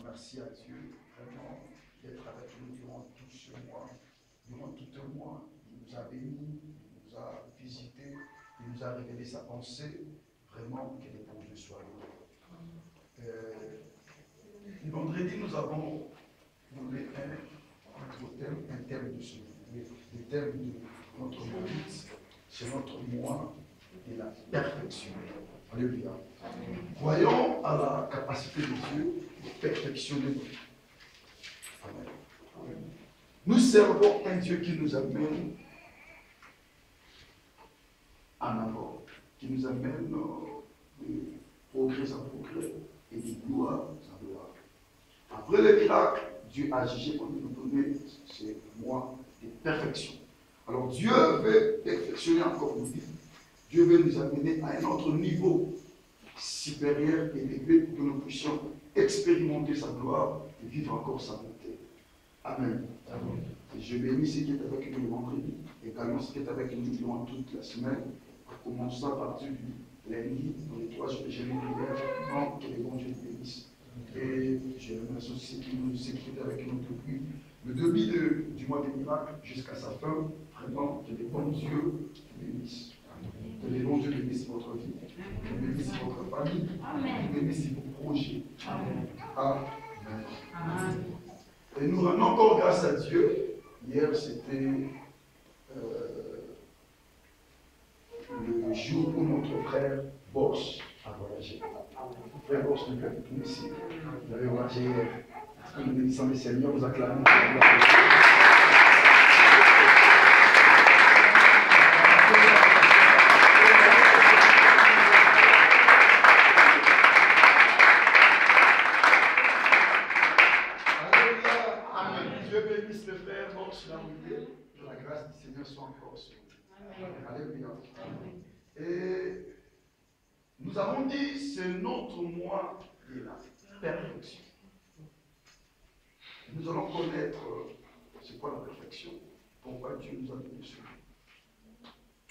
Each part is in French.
Merci à Dieu vraiment d'être avec nous durant tout ce mois, durant tout un mois. Il nous a bénis, il nous a visités, il nous a révélé sa pensée. Vraiment, que les bons Dieu soient là. Le vendredi, nous avons donné un thème de ce le thème de notre mois, c'est notre mois de la perfection. Alléluia. Croyons à la capacité de Dieu de perfectionner notre vie. Amen. Nous servons un Dieu qui nous amène en avant, qui nous amène de progrès en progrès et de gloire en gloire. Après le miracle, Dieu a jugé pour nous donner ce mois de perfection. Alors Dieu veut perfectionner encore nos vies. Dieu veut nous amener à un autre niveau supérieur et élevé pour que nous puissions expérimenter sa gloire et vivre encore sa bonté. Amen. Amen. Je bénis ce qui est avec nous le vendredi, également ce qui est avec nous durant toute la semaine, en commençant à partir du lundi, dans les 3 jours de jeûne et prière, que les bons Dieu nous bénissent. Et je remercie aussi ceux qui étaient avec nous depuis le début du mois des miracles jusqu'à sa fin. Vraiment, que les bons dieux vous bénissent. Que les bons dieux bénissent votre vie, que bénissent votre famille, que bénissent vos projets. Amen. Amen. Et nous rendons encore grâce à Dieu. Hier, c'était le jour où notre frère Bosch a voyagé. Frère Bosch n'est plus avec nous ici. Il avait voyagé hier. Nous bénissons le Seigneur, nous acclamons. Que la grâce du Seigneur soit encore sur nous. Alléluia. Et nous avons dit, c'est notre mois de la perfection. Nous allons connaître c'est quoi la perfection, pourquoi Dieu nous a donné ce mot.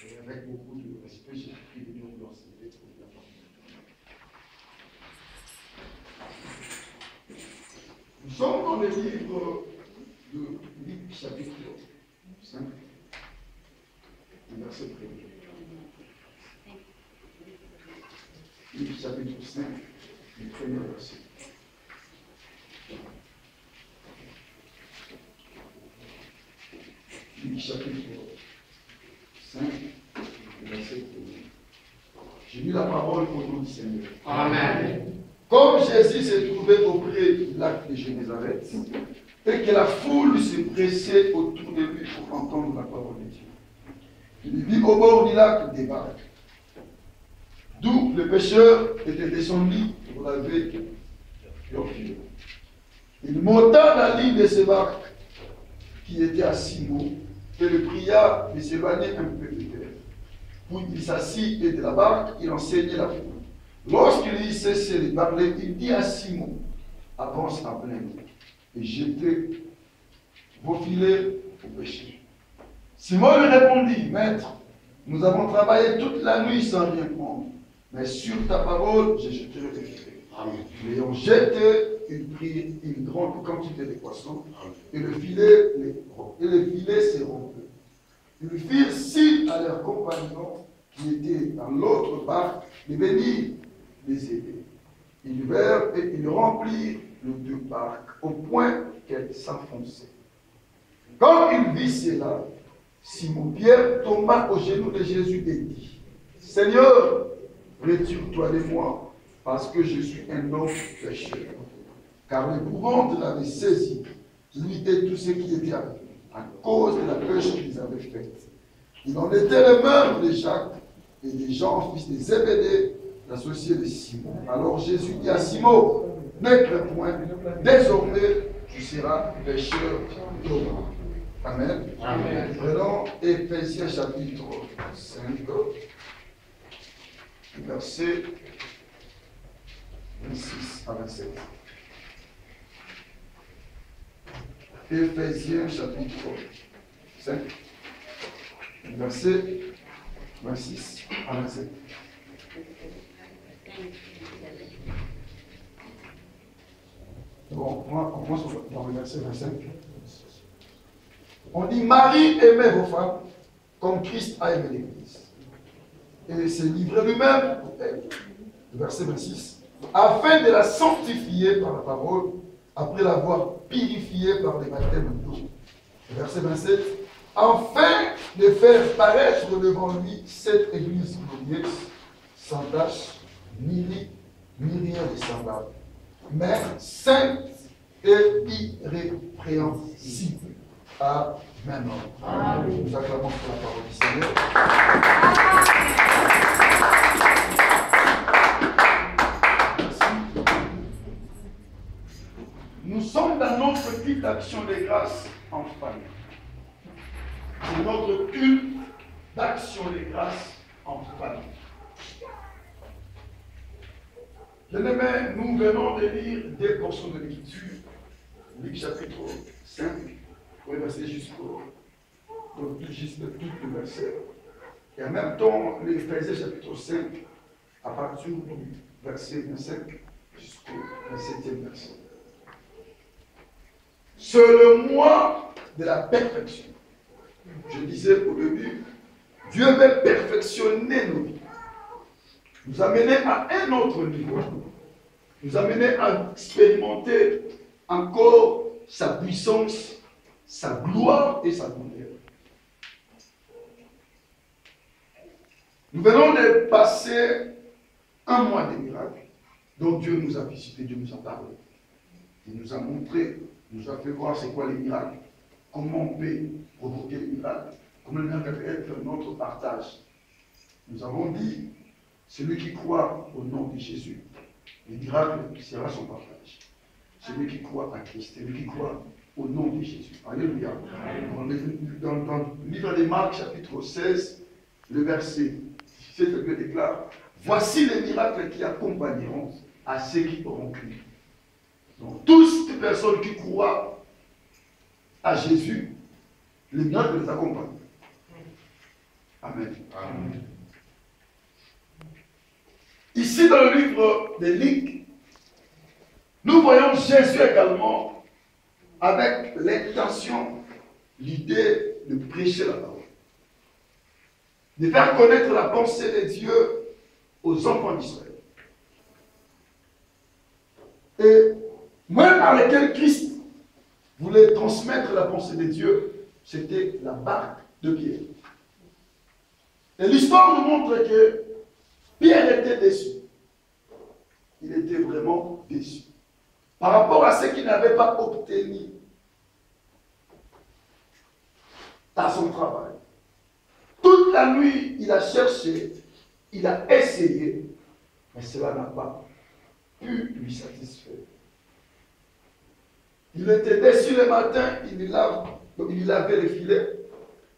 Et avec beaucoup de respect, j'ai pris de nous l'enseigner pour la Nous sommes dans le livre de Luc, chapitre 5, le verset 1er. Luc, chapitre 5, le premier verset. Luc, chapitre 5, le verset 1er. J'ai lu la parole au nom du Seigneur. Amen. Comme Jésus se trouvait auprès du lac de Génézareth, et que la foule se pressait autour de lui pour entendre la parole de Dieu, il vit au bord du lac des barques, d'où le pêcheur était descendu pour laver leurs pieds. Il monta la ligne de ces barques, qui étaient à 6 mots, et le pria de s'éloigner un peu de terre. Puis il s'assit et de la barque, il enseignait la foule. Lorsqu'il eut cessé de parler, il dit à Simon, avance à plein et jetez vos filets au péché. Simon lui répondit, Maître, nous avons travaillé toute la nuit sans rien prendre, mais sur ta parole, je jeterai les filets. L'ayant jeté, il prit une grande quantité de poissons, et le filet s'est rompu. Ils firent signe à leurs compagnons qui étaient dans l'autre barque de venir les aider. Ils vinrent et ils remplirent les 2 barques au point qu'elles s'enfonçaient. Quand il vit cela, Simon-Pierre tomba aux genoux de Jésus et dit, Seigneur, retire-toi de moi, parce que je suis un homme pécheur. Car l'épouvante l'avait saisi, lui et tous ceux qui étaient avec lui, à cause de la pêche qu'ils avaient faite. Il en était le même de Jacques et de Jean, fils de Zébédée, l'associé de Simon. Alors Jésus dit à Simon, ne crains point, désormais tu seras pécheur d'hommes. Amen. Amen. Prenons Éphésiens chapitre 5, verset 26 à 27. Éphésiens chapitre 5, verset 26 à 27. Bon, on commence dans le verset 25. On dit, Marie aimait vos femmes comme Christ a aimé l'Église. Et il s'est livré lui-même pour elle. Le verset 26. Afin de la sanctifier par la parole, après l'avoir purifiée par les baptêmes d'eau. Le verset 27. Afin de faire paraître devant lui cette Église glorieuse, sans tache, ni lit, ni rien de semblable, mais sainte et irrépréhensible. Amen. Amen. Nous acclamons pour la parole du Seigneur. Merci. Nous sommes dans notre petite action de grâce en famille. C'est notre culte d'action de grâce en famille. Bien-aimés, nous venons de lire des portions de l'Écriture, Luc chapitre 5, le verset jusqu'au tout le verset. Et en même temps, l'Éphésiens chapitre 5, à partir du verset 25 jusqu'au 27e verset. C'est le mois de la perfection. Je disais au début, Dieu veut perfectionner nos vies, nous amener à un autre niveau, nous amener à expérimenter encore sa puissance, sa gloire et sa grandeur. Nous venons de passer un mois de miracles dont Dieu nous a visité, Dieu nous a parlé. Il nous a montré, nous a fait voir c'est quoi les miracles, comment on peut provoquer les miracles, comment les miracles peuvent être notre partage. Nous avons dit, celui qui croit au nom de Jésus, le miracle sera son partage. Celui qui croit à Christ, celui qui croit au nom de Jésus. Alléluia. Dans le livre de Marc, chapitre 16, le verset 17, Dieu déclare, voici les miracles qui accompagneront à ceux qui auront cru. Donc, toutes les personnes qui croient à Jésus, les miracles les accompagnent. Amen. Amen. Ici, dans le livre de Luc, nous voyons Jésus également avec l'intention, l'idée de prêcher la parole, de faire connaître la pensée de Dieu aux enfants d'Israël. Et moyen par lequel Christ voulait transmettre la pensée de Dieu, c'était la barque de Pierre. Et l'histoire nous montre que Pierre était déçu. Il était vraiment déçu. Par rapport à ce qu'il n'avait pas obtenu dans son travail. Toute la nuit, il a cherché, il a essayé, mais cela n'a pas pu lui satisfaire. Il était déçu le matin, il lavait le filet.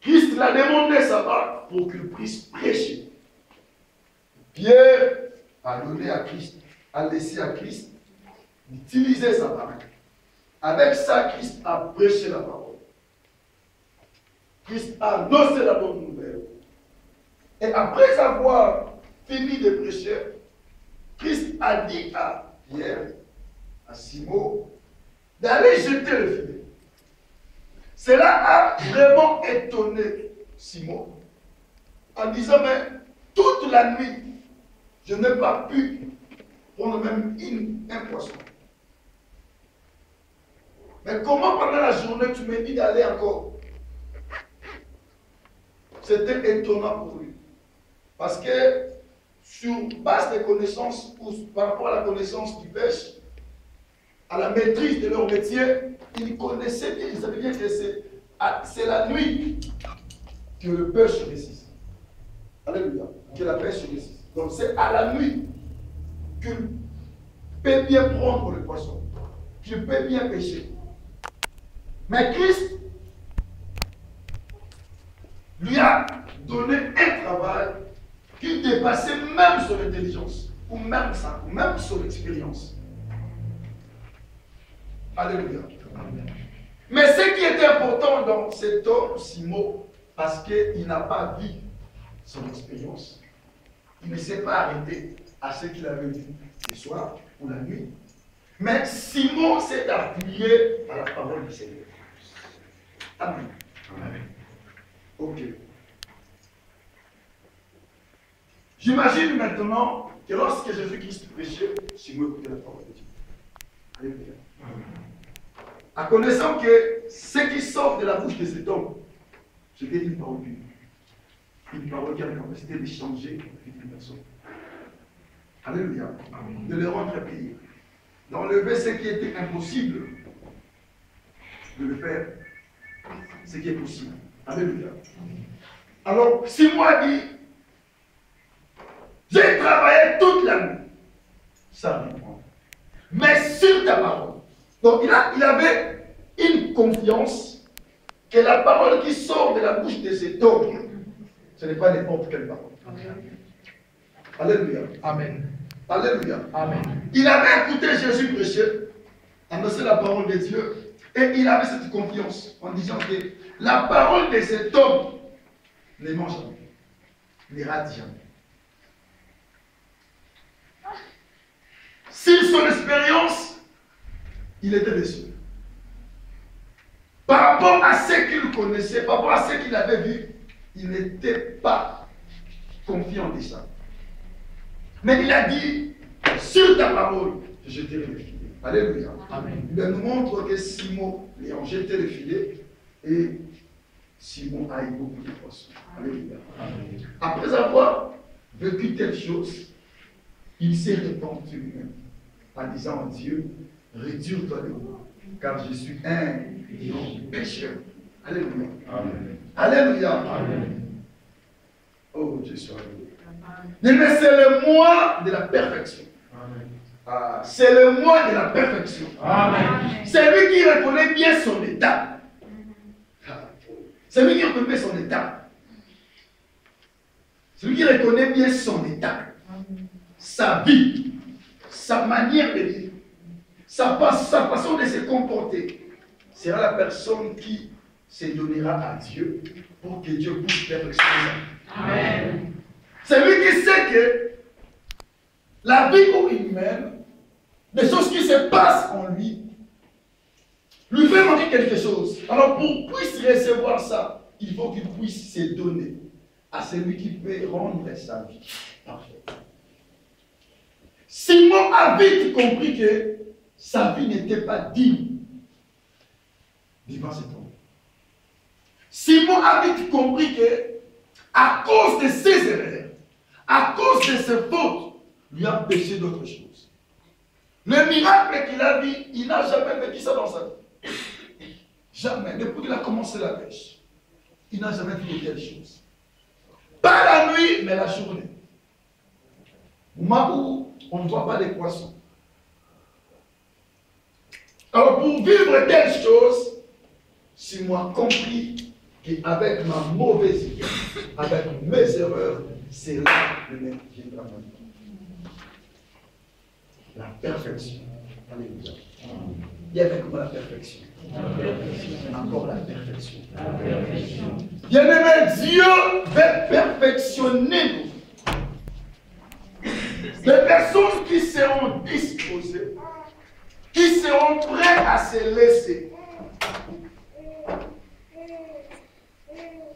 Christ l'a demandé sa barque pour qu'il puisse prêcher. Pierre a donné à Christ, a laissé à Christ d'utiliser sa barque. Avec ça, Christ a prêché la parole. Christ a annoncé la bonne nouvelle. Et après avoir fini de prêcher, Christ a dit à Pierre, à Simon, d'aller jeter le filet. Cela a vraiment étonné Simon, en disant, mais toute la nuit, je n'ai pas pu prendre même un poisson. Mais comment pendant la journée tu me dis d'aller encore? C'était étonnant pour lui. Parce que sur base des connaissances, ou par rapport à la connaissance du pêche, à la maîtrise de leur métier, ils connaissaient bien, ils savaient bien que c'est la nuit que le pêche réussit. Alléluia. Que la pêche réussit. Donc c'est à la nuit qu'il peut bien prendre le poisson, qu'il peut bien pêcher. Mais Christ lui a donné un travail qui dépassait même son intelligence, ou même son expérience. Alléluia. Mais ce qui était important dans cet homme, Simon, parce qu'il n'a pas vu son expérience, il ne s'est pas arrêté à ce qu'il avait vu le soir ou la nuit. Mais Simon s'est appuyé à la parole du Seigneur. Amen. Amen. Ok. J'imagine maintenant que lorsque Jésus-Christ prêchait, Simon écoutait la parole de Dieu. Alléluia. En connaissant que ce qui sort de la bouche de cet homme, c'était une parole pure. Une parole qui a la capacité d'échanger avec une personne. Alléluia. De le rendre pire. D'enlever ce qui était impossible, de le faire ce qui est possible. Alléluia. Alors, Simon a dit, j'ai travaillé toute la nuit. Ça reprend. Mais sur ta parole. Donc, il avait une confiance que la parole qui sort de la bouche de cet homme, ce n'est pas n'importe quelle parole. Alléluia. Amen. Alléluia. Amen. Il avait écouté Jésus prêcher, annoncer la parole de Dieu, et il avait cette confiance en disant que la parole de cet homme ne ment jamais, ne rate jamais. Sur son expérience, il était déçu. Par rapport à ce qu'il connaissait, par rapport à ce qu'il avait vu, il n'était pas confiant de ça. Mais il a dit, sur ta parole, je jeterai le filet. Alléluia. Amen. Il nous montre que Simon lui a jeté le filet et Simon a eu beaucoup de poissons. Alléluia. Amen. Après avoir vécu telle chose, il s'est repenti lui-même en disant à Dieu, retire-toi de moi, car je suis un pécheur. Alléluia. Amen. Alléluia. Amen. Oh, je suis alléluia. Mais c'est le mois de la perfection. Ah, c'est le mois de la perfection. Amen. C'est lui qui reconnaît bien son état. C'est lui qui reconnaît son état. C'est lui qui reconnaît bien son état. Sa vie, sa manière de vivre, sa façon de se comporter sera la personne qui se donnera à Dieu pour que Dieu puisse perfectionner. Amen. C'est lui qui sait que la vie où il mène, les choses qui se passent en lui, lui fait manquer quelque chose. Alors pour puisse recevoir ça, il faut qu'il puisse se donner à celui qui peut rendre sa vie parfaite. Simon a vite compris que sa vie n'était pas digne devant cet homme. Simon a vite compris que, à cause de ses erreurs, à cause de ses fautes, lui a péché d'autres choses. Le miracle qu'il a vu, il n'a jamais vécu ça dans sa vie. Jamais. Depuis qu'il a commencé la pêche, il n'a jamais vu de telles choses. Pas la nuit, mais la journée. Au moment où on ne voit pas les poissons. Alors pour vivre telle chose, si moi compris qu'avec ma mauvaise idée, avec mes erreurs, c'est là le même qui viendra maintenant. La perfection. Alléluia. Il y avait comment la perfection? Encore la perfection. Bien-aimé, Dieu veut perfectionner nous. Des personnes qui seront disposées, qui seront prêts à se laisser.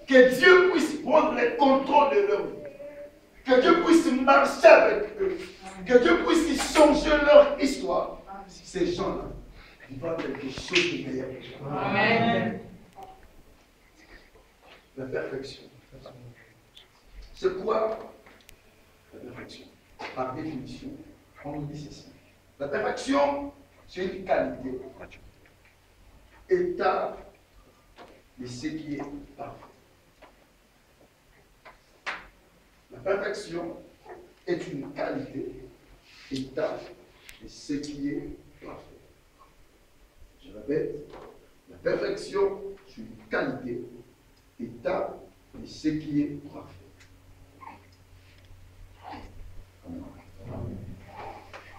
Que Dieu puisse prendre le contrôle de leur vie. Que Dieu puisse marcher avec eux. Que Dieu puisse changer leur histoire. Ces gens-là, ils vont quelque chose de meilleur. Amen. La perfection. C'est quoi la perfection? Par définition, on nous dit ceci. La perfection, c'est une qualité, état de ce qui est parfait. La perfection est une qualité, état de ce qui est parfait. Je répète, la perfection, c'est une qualité, état de ce qui est parfait.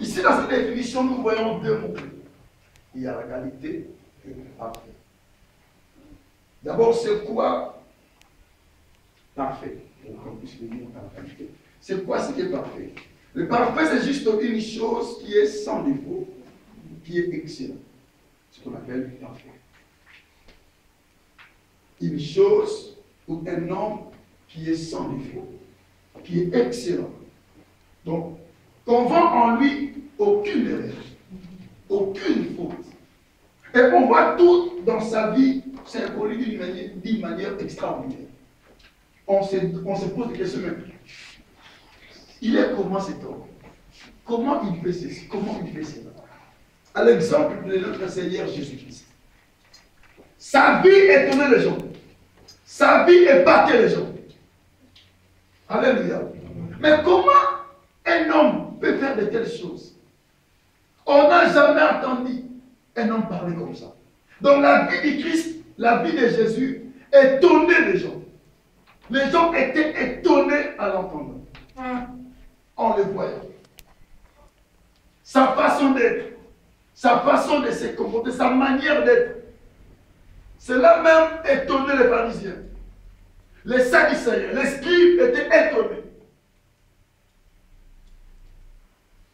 Ici, dans cette définition, nous voyons deux mots. Il y a la qualité et le parfait. D'abord, c'est quoi parfait? Pour qu'on puisse venir à la qualité. C'est quoi ce qui est parfait? Le parfait, c'est juste une chose qui est sans défaut, qui est excellent. Ce qu'on appelle parfait. Une chose ou un homme qui est sans défaut, qui est excellent. Donc, qu'on voit en lui aucune erreur, aucune faute. Et on voit tout dans sa vie symbolique d'une manière extraordinaire. On se pose des questions même. Il est comment cet homme? Comment il fait ceci? Comment il fait cela? À l'exemple de notre Seigneur Jésus-Christ. Sa vie étonnait les gens. Sa vie épatait les gens. Alléluia. Mais comment un homme peut faire de telles choses? On n'a jamais entendu un homme parler comme ça. Donc la vie du Christ, la vie de Jésus, étonnait les gens. Les gens étaient étonnés à l'entendre. En le voyant. Sa façon d'être, sa façon de se comporter, sa manière d'être. Cela même étonnait les pharisiens. Les sadducéens, les scribes étaient étonnés.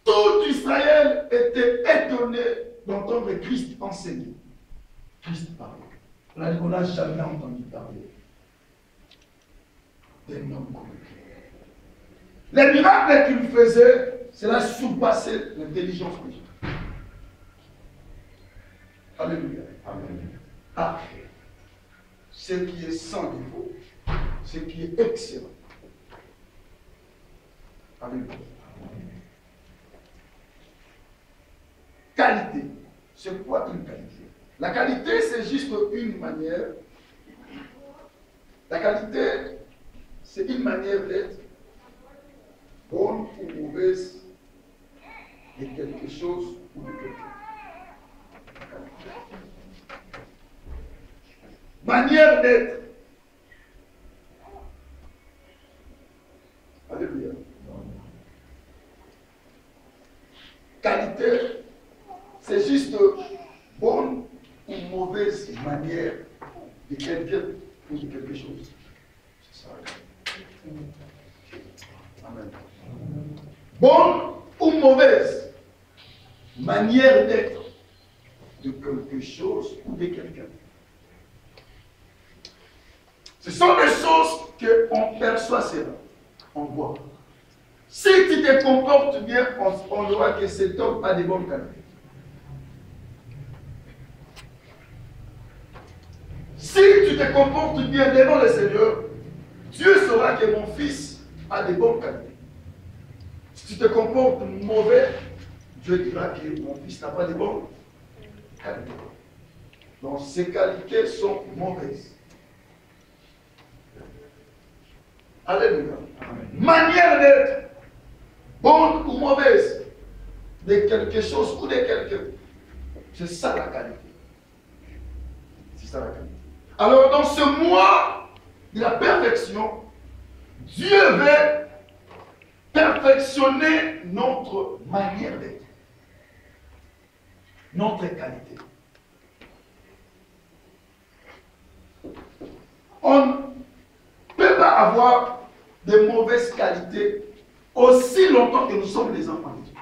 Tout Israël était étonné d'entendre Christ enseigner. Christ parler. On n'a jamais entendu parler d'un homme comme lui. Les miracles qu'il faisait, cela surpassait l'intelligence des gens. Alléluia. Amen. Ah, ce qui est sans défaut, ce qui est excellent. Alléluia. Qualité. C'est quoi une qualité? La qualité, c'est juste une manière. La qualité, c'est une manière d'être bonne ou mauvaise de quelque chose ou de quelqu'un. Manière d'être. Alléluia. Qualité, c'est juste bonne ou mauvaise manière de quelqu'un ou de quelque chose. C'est ça. Amen. Bonne ou mauvaise manière d'être de quelque chose ou de quelqu'un. Ce sont des choses qu'on perçoit cela, on voit. Si tu te comportes bien, on voit que cet homme a des bonnes qualités. Si tu te comportes bien devant le Seigneur, Dieu saura que mon fils a des bonnes qualités. Si tu te comportes mauvais, Dieu dira que mon fils n'a pas de bonnes qualités. Donc ces qualités sont mauvaises. Alléluia. Manière d'être, bonne ou mauvaise, de quelque chose ou de quelqu'un. C'est ça la qualité. C'est ça la qualité. Alors dans ce mois de la perfection, Dieu veut perfectionner notre manière d'être, notre qualité. On ne peut pas avoir de mauvaises qualités aussi longtemps que nous sommes les enfants de Dieu.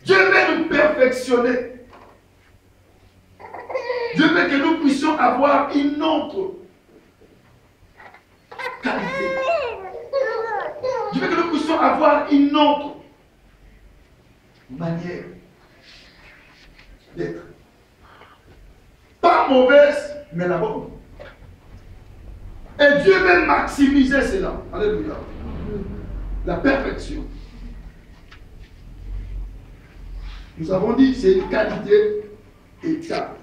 Dieu veut nous perfectionner. Dieu veut que nous puissions avoir une autre qualité. Dieu veut que nous puissions avoir une autre manière d'être. Pas mauvaise, mais la bonne. Et Dieu veut maximiser cela. Alléluia. La perfection. Nous avons dit que c'est une qualité état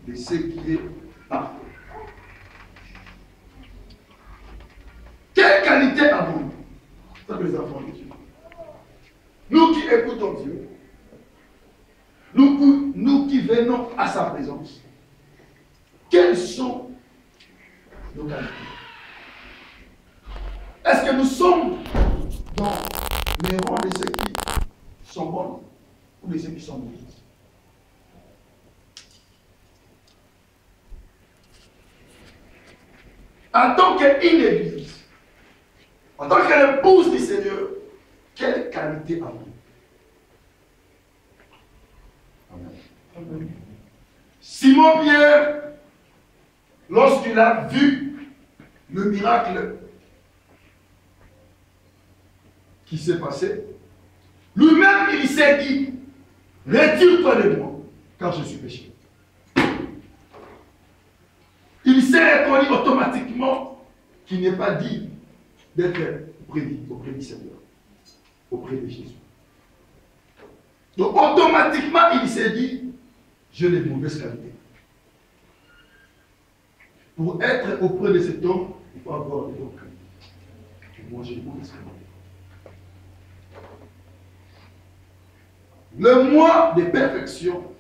de ce qui est parfait. Quelle qualité avons-nous? Ça, les enfants de Dieu. Nous qui écoutons Dieu, nous qui venons à sa présence, quelles sont nos qualités? Est-ce que nous sommes dans les rangs de ceux qui sont bons ou de ceux qui sont mauvais? En tant qu'une église, en tant que l'épouse du Seigneur, quelle qualité avons-nous? Simon-Pierre, lorsqu'il a vu le miracle qui s'est passé, lui-même, il s'est dit, retire-toi de moi, car je suis pécheur. Il s'est reconnu automatiquement qu'il n'est pas dit d'être auprès du Seigneur, auprès de Jésus. Donc automatiquement, il s'est dit, j'ai les mauvaises qualités. Pour être auprès de cet homme, il faut avoir des bonnes qualités. Moi, j'ai les mauvaises qualités. Le mois de perfection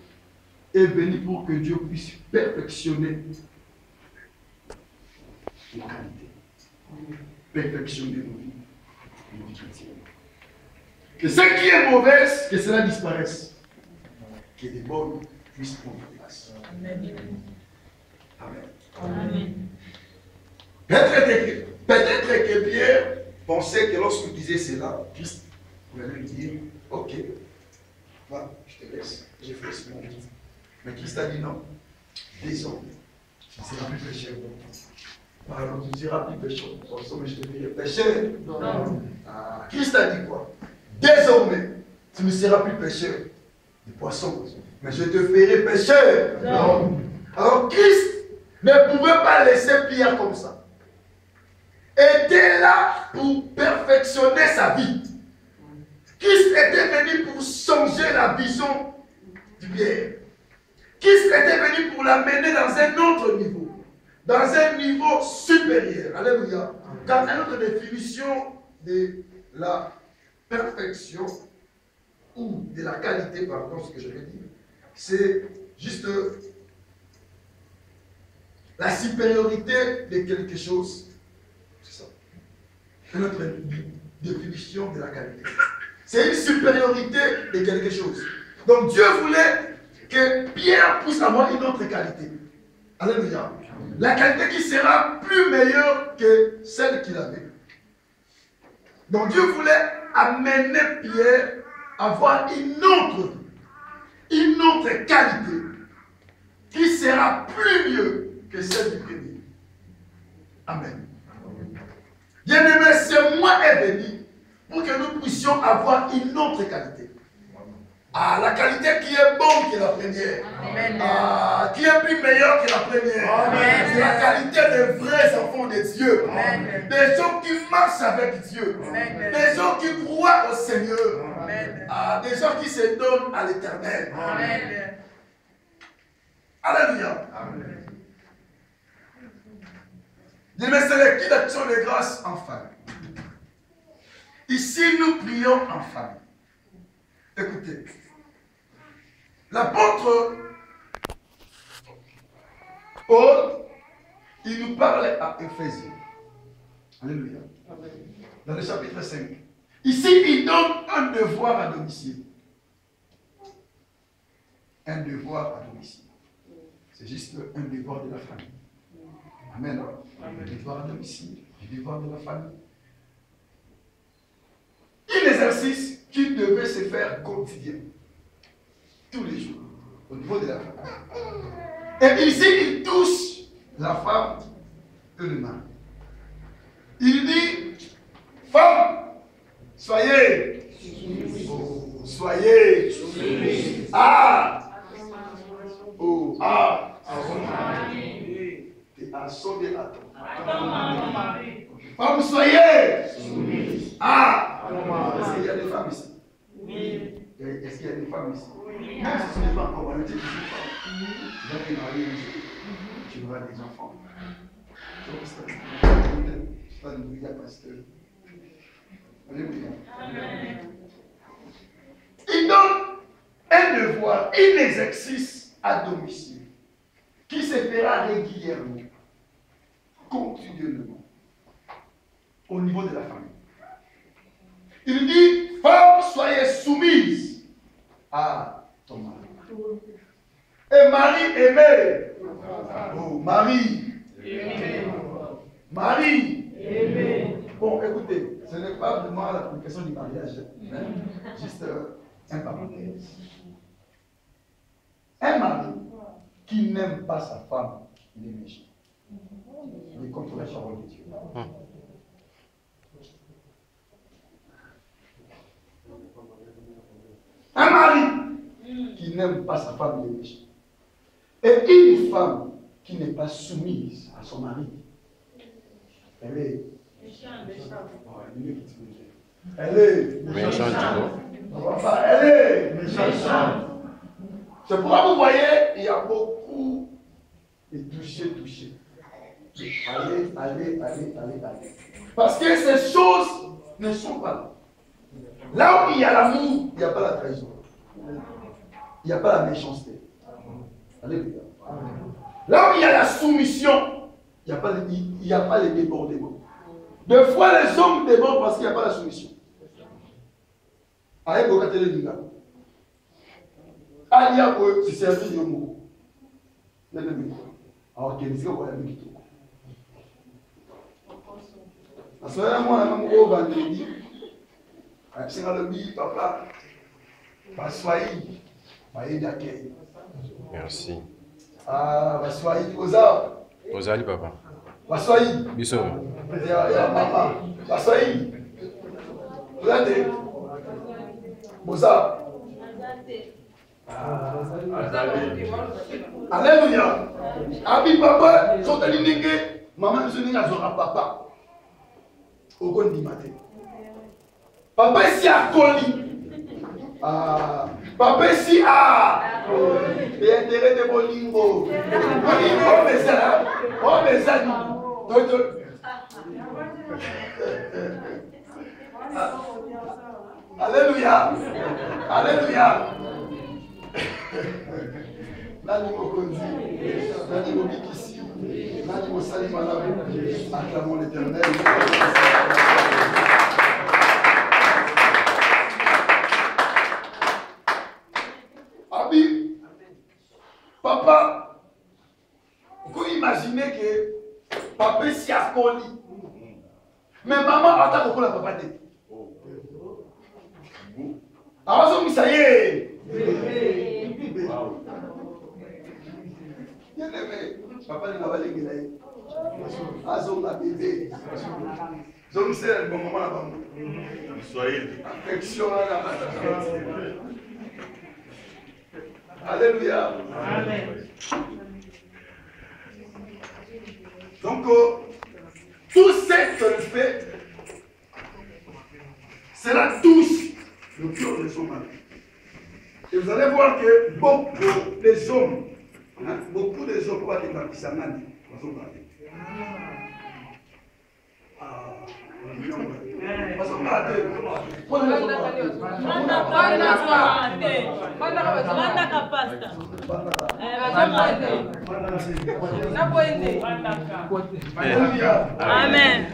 est venu pour que Dieu puisse perfectionner nos qualités. Perfectionner nos vies chrétiennes. Que ce qui est mauvais, que cela disparaisse. Que les bonnes puissent prendre place. Amen. Amen. Peut-être que Pierre pensait que lorsqu'il disait cela, Christ pouvait lui dire, ok, va, je te laisse, j'ai fait ce monde. Mais Christ a dit non. Désormais, tu ne seras plus pécheur. Pardon, tu ne seras plus pécheur. Mais je te ferai pécheur. Non. Ah, Christ a dit quoi? Désormais, tu ne seras plus pécheur de poissons. Mais je te ferai pécheur. Non. Alors Christ ne pouvait pas laisser Pierre comme ça. Il était là pour perfectionner sa vie. Christ était venu pour changer la vision de Pierre. Christ était venu pour l'amener dans un autre niveau. Dans un niveau supérieur. Alléluia. Car une autre définition de la perfection ou de la qualité, pardon, ce que je veux dire, c'est juste la supériorité de quelque chose. C'est ça. C'est notre définition de la qualité. C'est une supériorité de quelque chose. Donc Dieu voulait que Pierre puisse avoir une autre qualité. Alléluia. La qualité qui sera plus meilleure que celle qu'il avait. Donc Dieu voulait amener Pierre à avoir une autre qualité qui sera plus mieux que celle du premier. Amen. Bien-aimé, ce mois est venu pour que nous puissions avoir une autre qualité. Ah, la qualité qui est bonne que la première. Amen. Ah, qui est plus meilleure que la première. C'est la qualité des vrais enfants de Dieu. Amen. Des gens qui marchent avec Dieu. Amen. Des gens qui croient au Seigneur. Amen. Ah, des gens qui se donnent à l'Éternel. Amen. Alléluia. Amen. Mais c'est le qui d'action de grâce en famille. Ici, nous prions en famille. Écoutez. L'apôtre Paul, il nous parle à Éphésiens. Alléluia. Dans le chapitre 5. Ici, il donne un devoir à domicile. Un devoir à domicile. C'est juste un devoir de la famille. Amen. Un devoir à domicile. Un devoir de la famille. Un exercice qui devait se faire quotidien. Tous les jours, au niveau de la femme. Et ici, il touche la femme et le mari. Il dit, femme, soyez soumise. Oh, soyez soumise. Ah, oh, ah, à son mari. Et à son mari. Femme, soyez soumise. Ah, est-ce qu'il y a des femmes ici? Oui. Est-ce qu'il y a des femmes ici? Oui. Même si ce n'est pas encore honnête, tu es une femme. Tu vas te marier un jour. Tu auras des enfants. Donc, c'est alléluia, pasteur. Alléluia. Il donne un devoir, un exercice à domicile qui se fera régulièrement, continuellement, au niveau de la famille. Il dit, femme, soyez soumise à ton mari. Et mari, aimez. Oh, Marie. Marie. Bon, écoutez, ce n'est pas vraiment la communication du mariage, hein? Juste un parenthèse. Un mari qui n'aime pas sa femme, il est méchant. Il est contre la parole de Dieu. Un mari qui n'aime pas sa femme, il est méchant. Et une femme qui n'est pas soumise à son mari, elle est méchante. Elle est méchante. Elle est méchante. C'est pourquoi vous voyez, il y a beaucoup de toucher. Allez. Parce que ces choses ne sont pas là. Là où il y a l'amour, il n'y a pas la trahison. Il n'y a pas la méchanceté. Alléluia. Là où il y a la soumission, il n'y a pas les débordements. Des fois, les hommes débordent parce qu'il n'y a pas la soumission. Aïe, Bokatele Linga. Aïe, c'est servi de mot. Alors, qu'il y a un micro. À ce moment-là, on va vendredi. C'est le bi, papa. Baswaï. Merci. Ah, Baswaï, Oza. Ozali, papa. Baswaï. Biso. Maman. Baswaï. Regardez. Boza. Alléluia. Abi papa, sotali nenge, maman nzoni azora papa. Okon di matin. Papa ici à Coli. Ah, papa ici à et intérêt de Bolingo. Bolingo mais ça. Oh mais ça. Alléluia. Alléluia. Nani Mokondi, Nani Mobikisi, Nani Mosali Malamu, acclamons l'Éternel. Abi, papa, vous imaginez que papa s'y a collé. Mais maman attend beaucoup la papa tête. Alors, ça y est. Bien aimé, papa n'a pas les gars. Azom la bébé. Zom c'est le bon moment là-bas. Soyez affection là. Alléluia. Amen. Donc, tout ce fait cela touche le cœur de son mari. Et vous allez voir que beaucoup des hommes, beaucoup des hommes, quoi, qui s'en ont Amen.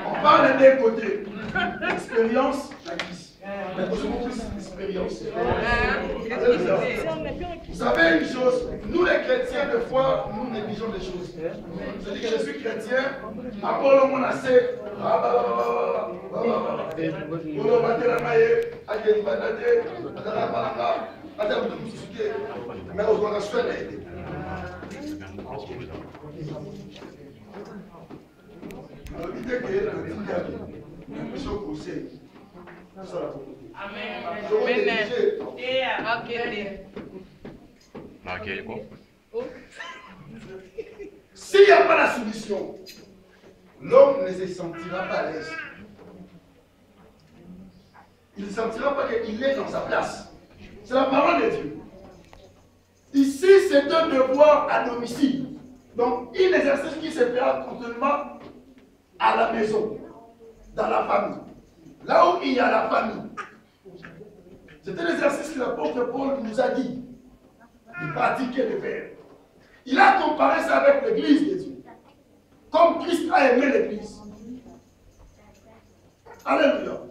On parle d'un côté, expérience, expérience. Vous savez une chose, nous les chrétiens, des fois, nous négligeons des choses. Je dis que je suis chrétien, après le monde a assez. S'il n'y a pas la soumission, l'homme ne se sentira pas à l'aise. Il ne sentira pas qu'il est dans sa place. C'est la parole de Dieu. Ici, c'est un devoir à domicile. Donc, un exercice qui se fera continuellement à la maison, dans la famille. Là où il y a la famille. C'est un exercice que l'apôtre Paul nous a dit de pratiquer, de faire. Il a comparé ça avec l'église de Dieu. Comme Christ a aimé l'église. Alléluia.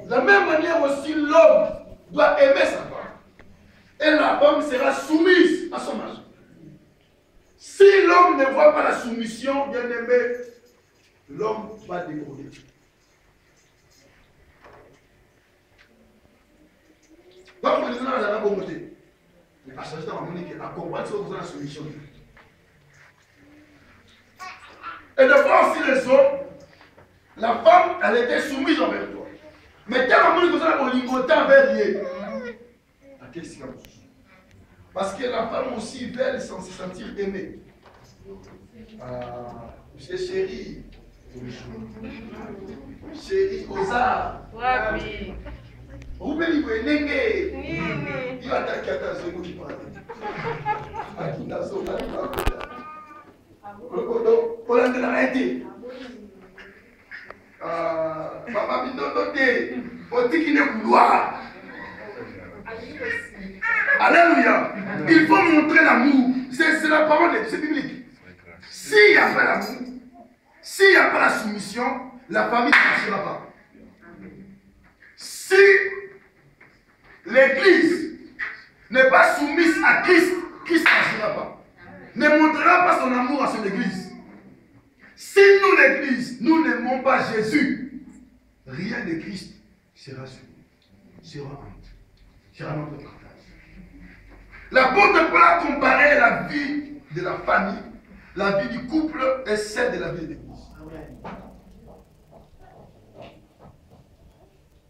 De la même manière aussi, l'homme doit aimer sa femme. Et la femme sera soumise à son mari. Si l'homme ne voit pas la soumission, bien aimé, l'homme va décoller. Et de fois aussi les hommes, la femme, elle était soumise envers toi. Mais tellement que vous avez un lingoté envers lié. Parce que la femme aussi veut se sentir aimée. C'est chérie. Chérie, Osa. Oui. Vous pouvez lui dire, Nengue. Il va attaquer à ta zone qui parle. À qui ta zone, à qui ta zone. On l'a arrêté. Papa Bindodote, on dit qu'il est couloir. Alléluia. Il faut montrer l'amour. C'est la parole de Dieu, c'est biblique. S'il n'y a pas l'amour, s'il n'y a pas la soumission, la famille ne marchera pas. Si l'église n'est pas soumise à Christ, Christ ne marchera pas. Ne montrera pas son amour à son église. Si nous, l'église, nous n'aimons pas Jésus, rien de Christ sera suivi, sera honte, sera notre partage. L'apôtre Paul a comparé la vie de la famille, la vie du couple et celle de la vie de l'église.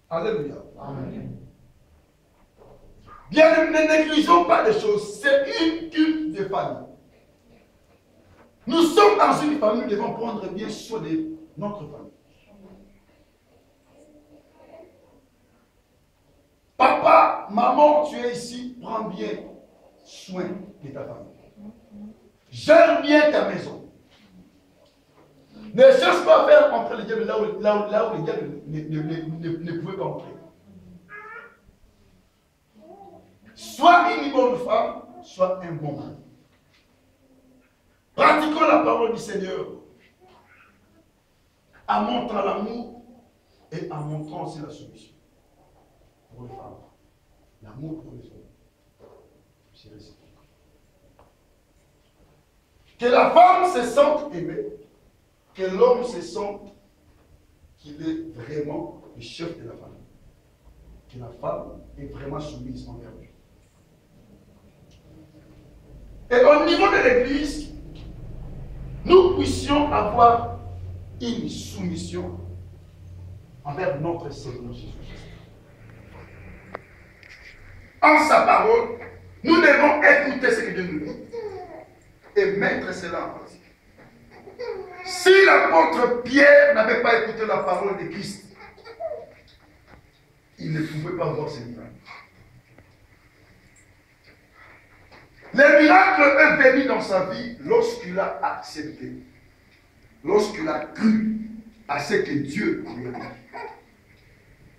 Alléluia. Amen. Bien, ne négligeons pas des choses. C'est une culte de famille. Nous sommes dans une famille, nous devons prendre bien soin de notre famille. Papa, maman, tu es ici, prends bien soin de ta famille. Gère bien ta maison. Ne cherche pas à faire entrer les diables là où les diables ne pouvaient pas entrer. Sois une bonne femme, sois un bon mari. Pratiquons la parole du Seigneur en montrant l'amour et en montrant aussi la soumission pour les femmes. L'amour pour les hommes. C'est réciproque. Que la femme se sente aimée, que l'homme se sente qu'il est vraiment le chef de la famille. Que la femme est vraiment soumise envers lui. Et au niveau de l'église, nous puissions avoir une soumission envers notre Seigneur Jésus-Christ. En sa parole, nous devons écouter ce que Dieu nous dit et mettre cela en pratique. Si l'apôtre Pierre n'avait pas écouté la parole de Christ, il ne pouvait pas voir ces miracles. Les miracles est venu dans sa vie lorsqu'il a accepté, lorsqu'il a cru à ce que Dieu lui a dit.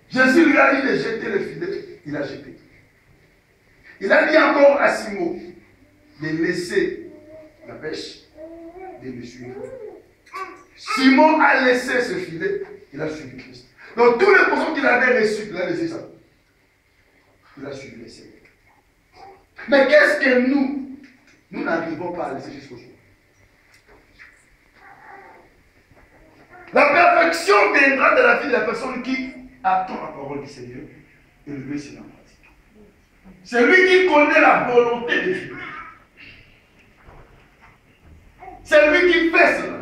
Jésus lui a dit de jeter le filet, il a jeté. Il a dit encore à Simon de laisser la pêche, de le suivre. Simon a laissé ce filet, il a suivi Christ. Donc tous les poissons qu'il avait reçus, il a laissé ça. Il a suivi le Seigneur. Mais qu'est-ce que nous n'arrivons pas à laisser jusqu'au jour? La perfection viendra de la vie de la personne qui attend la parole du Seigneur et le met en pratique. C'est lui qui connaît la volonté de Dieu. C'est lui qui fait cela.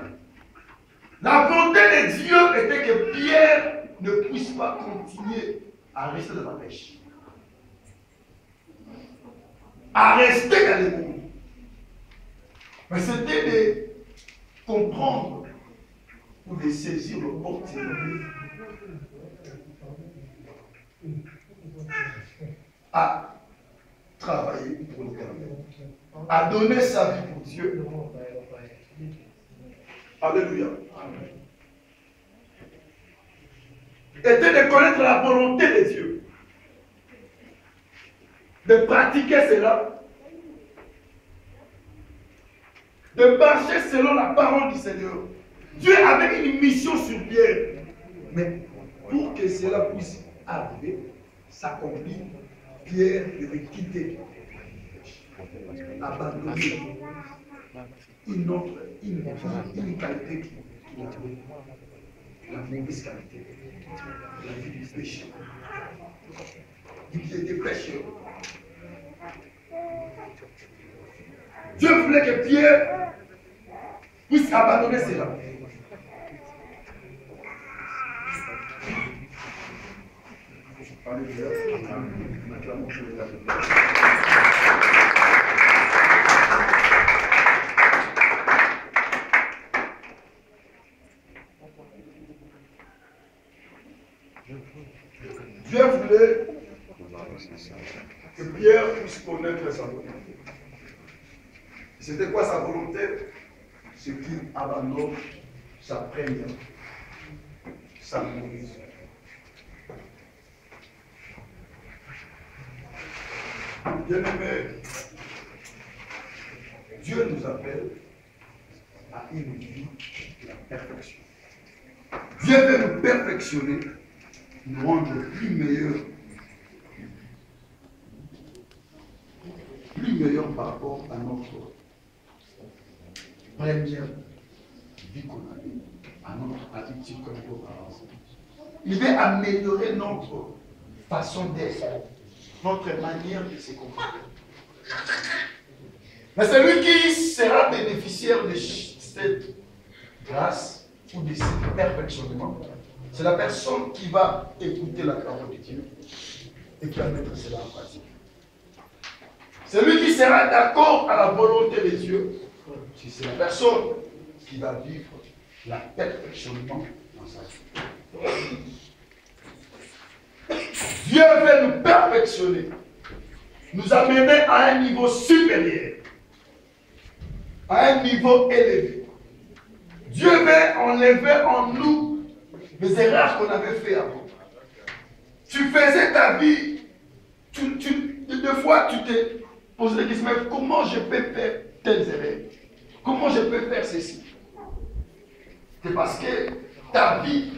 La volonté de Dieu était que Pierre ne puisse pas continuer à rester dans la pêche. À rester dans le monde. Mais c'était de comprendre ou de saisir l'opportunité à travailler pour l'Éternel, à donner sa vie pour Dieu. Alléluia. Était de connaître la volonté de Dieu, de pratiquer cela, de marcher selon la parole du Seigneur. Dieu avait une mission sur Pierre, mais pour que cela puisse arriver, s'accomplir, Pierre devait quitter, abandonner une qualité qu'il avait, la mauvaise qualité, la vie du péché. Il était pécheur. voulait que Pierre puisse abandonner cela. Dieu voulait que Pierre puisse connaître sa volonté. C'était quoi sa volonté? C'est qu'il abandonne sa première, sa mauvaise. Bien-aimé, Dieu nous appelle à une vie de la perfection. Dieu veut nous perfectionner, nous rendre plus meilleurs par rapport à notre première vie qu'on a eue, à notre attitude comme auparavant. Il veut améliorer notre façon d'être, notre manière de se comporter. Mais celui qui sera bénéficiaire de cette grâce ou de ce perfectionnement, c'est la personne qui va écouter la parole de Dieu et qui va mettre cela en pratique. Celui qui sera d'accord à la volonté de Dieu, c'est la personne qui va vivre la perfectionnement dans sa vie. Dieu veut nous perfectionner, nous amener à un niveau supérieur, à un niveau élevé. Dieu veut enlever en nous les erreurs qu'on avait fait avant. Tu faisais ta vie, deux fois tu t'es posé la question, mais comment je peux faire telles erreurs? Comment je peux faire ceci? C'est parce que ta vie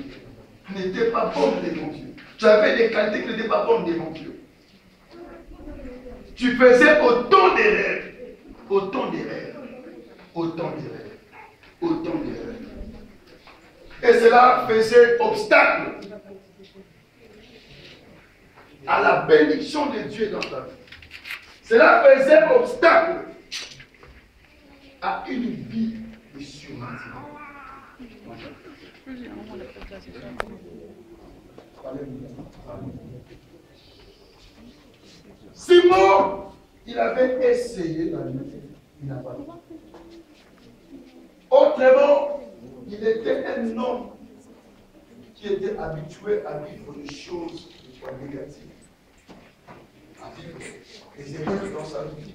n'était pas bonne devant Dieu. Tu avais des qualités qui n'étaient pas bonnes devant Dieu. Tu faisais autant d'erreurs, autant d'erreurs, autant d'erreurs, autant d'erreurs. Et cela faisait obstacle à la bénédiction de Dieu dans ta vie. Cela faisait obstacle à une vie de surnaturel. Simon, il avait essayé la vie, il n'a pas fait. Autrement, il était un homme qui était habitué à vivre des choses négatives, à vivre des erreurs dans sa vie.